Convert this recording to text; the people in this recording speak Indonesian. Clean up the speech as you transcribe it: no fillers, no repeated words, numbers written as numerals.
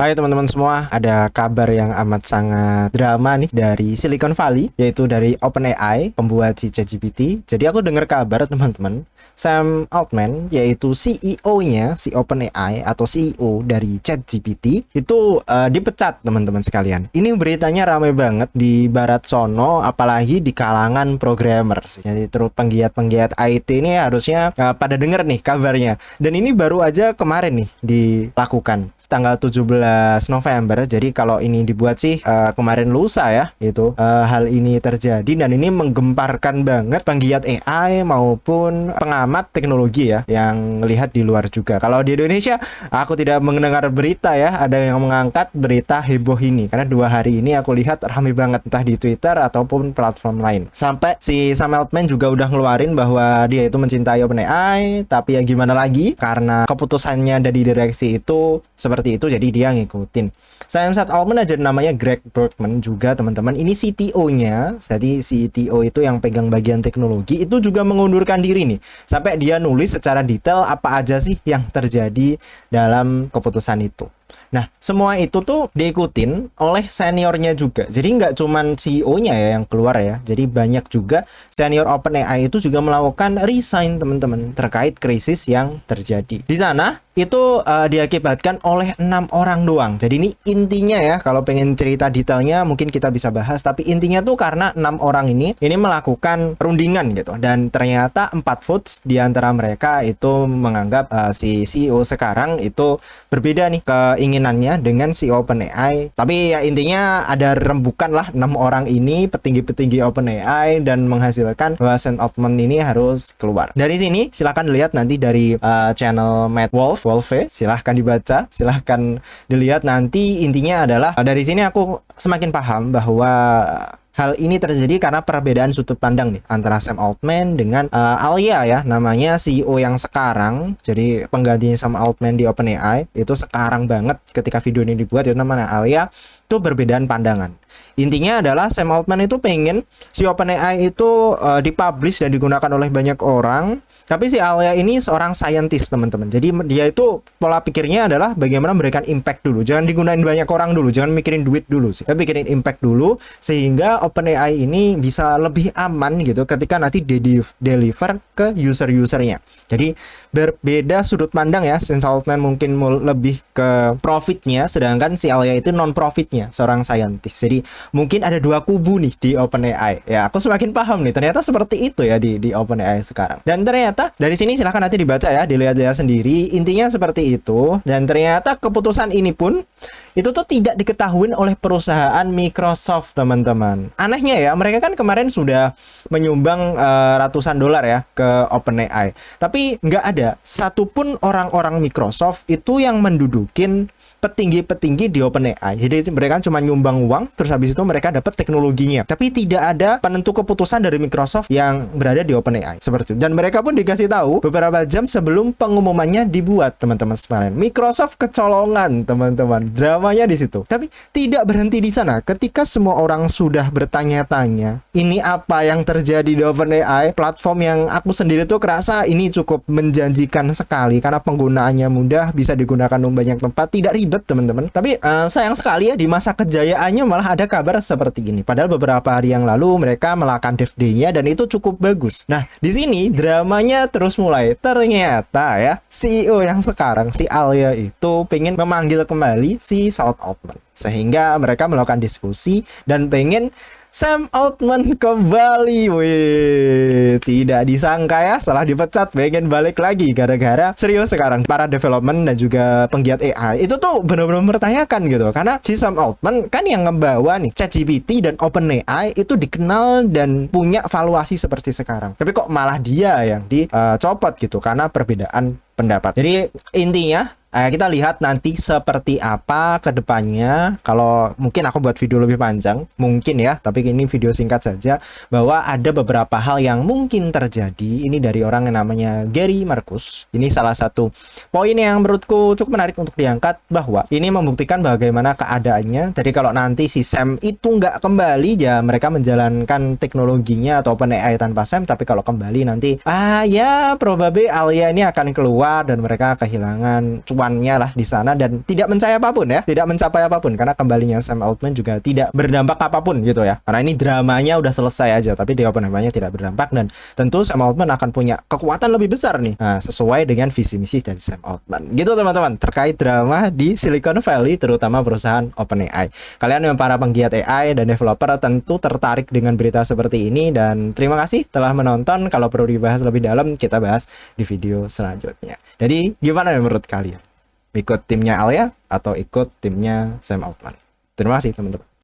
Hai teman-teman semua, ada kabar yang amat sangat drama nih dari Silicon Valley, yaitu dari OpenAI, pembuat si ChatGPT. Jadi aku dengar kabar teman-teman, Sam Altman, yaitu CEO-nya si OpenAI atau CEO dari ChatGPT, itu dipecat teman-teman sekalian. Ini beritanya ramai banget di barat sono, apalagi di kalangan programmer. Jadi terus penggiat-penggiat IT ini harusnya pada denger nih kabarnya. Dan ini baru aja kemarin nih dilakukan. Tanggal 17 November. Jadi kalau ini dibuat sih kemarin lusa ya, itu hal ini terjadi dan ini menggemparkan banget penggiat AI maupun pengamat teknologi ya yang lihat di luar juga. Kalau di Indonesia aku tidak mendengar berita ya ada yang mengangkat berita heboh ini, karena 2 hari ini aku lihat ramai banget entah di Twitter ataupun platform lain. Sampai si Sam Altman juga udah ngeluarin bahwa dia itu mencintai OpenAI, tapi ya gimana lagi karena keputusannya dari direksi itu seperti itu, jadi dia ngikutin. Sam Altman aja namanya Greg Brockman juga teman-teman. Ini CTO-nya. Jadi CTO itu yang pegang bagian teknologi itu juga mengundurkan diri nih. Sampai dia nulis secara detail apa aja sih yang terjadi dalam keputusan itu. Nah, semua itu tuh diikutin oleh seniornya juga. Jadi nggak cuman CEO-nya ya yang keluar ya. Jadi banyak juga senior OpenAI itu juga melakukan resign teman-teman terkait krisis yang terjadi. Di sana itu diakibatkan oleh 6 orang doang. Jadi ini intinya ya, kalau pengen cerita detailnya mungkin kita bisa bahas. Tapi intinya tuh karena 6 orang ini melakukan rundingan gitu. Dan ternyata 4 votes di antara mereka itu menganggap si CEO sekarang itu berbeda nih keinginannya dengan si OpenAI. Tapi ya intinya ada rembukan lah 6 orang ini petinggi-petinggi OpenAI dan menghasilkan bahwa Sam Altman ini harus keluar. Dari sini silahkan dilihat nanti dari channel Matt Wolfe, silahkan dibaca, silahkan dilihat nanti. Intinya adalah dari sini aku semakin paham bahwa hal ini terjadi karena perbedaan sudut pandang nih antara Sam Altman dengan Alia ya, namanya CEO yang sekarang. Jadi penggantinya Sam Altman di OpenAI itu sekarang banget ketika video ini dibuat, itu namanya Alia. Itu perbedaan pandangan. Intinya adalah Sam Altman itu pengen si OpenAI itu dipublish dan digunakan oleh banyak orang. Tapi si Alia ini seorang scientist teman-teman. Jadi dia itu pola pikirnya adalah bagaimana memberikan impact dulu. Jangan digunain banyak orang dulu, jangan mikirin duit dulu sih. Tapi mikirin impact dulu sehingga OpenAI ini bisa lebih aman gitu ketika nanti deliver ke user-usernya. Jadi berbeda sudut pandang ya. Sam Altman mungkin lebih ke profitnya, sedangkan si Alia itu non profitnya, seorang scientist. Jadi mungkin ada 2 kubu nih di OpenAI. Ya, aku semakin paham nih. Ternyata seperti itu ya di OpenAI sekarang. Dan ternyata dari sini silahkan nanti dibaca ya, dilihat-lihat sendiri. Intinya seperti itu. Dan ternyata keputusan ini pun itu tuh tidak diketahui oleh perusahaan Microsoft teman-teman. Anehnya ya, mereka kan kemarin sudah menyumbang ratusan dolar ya ke OpenAI. Tapi nggak ada satupun orang-orang Microsoft itu yang mendudukin petinggi-petinggi di OpenAI. Jadi mereka cuma nyumbang uang, terus habis itu mereka dapat teknologinya. Tapi tidak ada penentu keputusan dari Microsoft yang berada di OpenAI seperti itu. Dan mereka pun dikasih tahu beberapa jam sebelum pengumumannya dibuat, teman-teman sekalian. Microsoft kecolongan, teman-teman. Dramanya di situ. Tapi tidak berhenti di sana. Ketika semua orang sudah bertanya-tanya, ini apa yang terjadi di OpenAI? Platform yang aku sendiri tuh kerasa ini cukup menjanjikan sekali karena penggunaannya mudah, bisa digunakan di banyak tempat, tidak ribet teman-teman. Tapi sayang sekali ya, di masa kejayaannya malah ada kabar seperti ini. Padahal beberapa hari yang lalu mereka melakukan Dev Day-nya dan itu cukup bagus. Nah, di sini dramanya terus mulai. Ternyata ya, CEO yang sekarang si Alia itu pengen memanggil kembali si Sam Altman. Sehingga mereka melakukan diskusi dan pengen Sam Altman kembali. Wih, tidak disangka ya, setelah dipecat pengen balik lagi. Gara-gara serius sekarang para development dan juga penggiat AI itu tuh benar-benar mempertanyakan gitu. Karena si Sam Altman kan yang ngebawa nih ChatGPT dan OpenAI itu dikenal dan punya valuasi seperti sekarang. Tapi kok malah dia yang dicopot gitu karena perbedaan pendapat. Jadi intinya kita lihat nanti seperti apa ke depannya. Kalau mungkin aku buat video lebih panjang, mungkin ya, tapi ini video singkat saja, bahwa ada beberapa hal yang mungkin terjadi. Ini dari orang yang namanya Gary Marcus. Ini salah satu poin yang menurutku cukup menarik untuk diangkat, bahwa ini membuktikan bagaimana keadaannya. Jadi kalau nanti si Sam itu nggak kembali, ya mereka menjalankan teknologinya atau OpenAI tanpa Sam. Tapi kalau kembali nanti, ya probably Alia ini akan keluar dan mereka kehilangan cukup cuannya lah di sana dan tidak mencapai apapun ya, tidak mencapai apapun karena kembalinya Sam Altman juga tidak berdampak apapun gitu ya. Karena ini dramanya udah selesai aja, tapi di Oppenheimer-nya tidak berdampak dan tentu Sam Altman akan punya kekuatan lebih besar nih. Nah, sesuai dengan visi misi dari Sam Altman. Gitu teman-teman, terkait drama di Silicon Valley terutama perusahaan OpenAI. Kalian yang para penggiat AI dan developer tentu tertarik dengan berita seperti ini dan terima kasih telah menonton. Kalau perlu dibahas lebih dalam kita bahas di video selanjutnya. Jadi gimana menurut kalian? Ikut timnya Alia atau ikut timnya Sam Altman? Terima kasih teman-teman.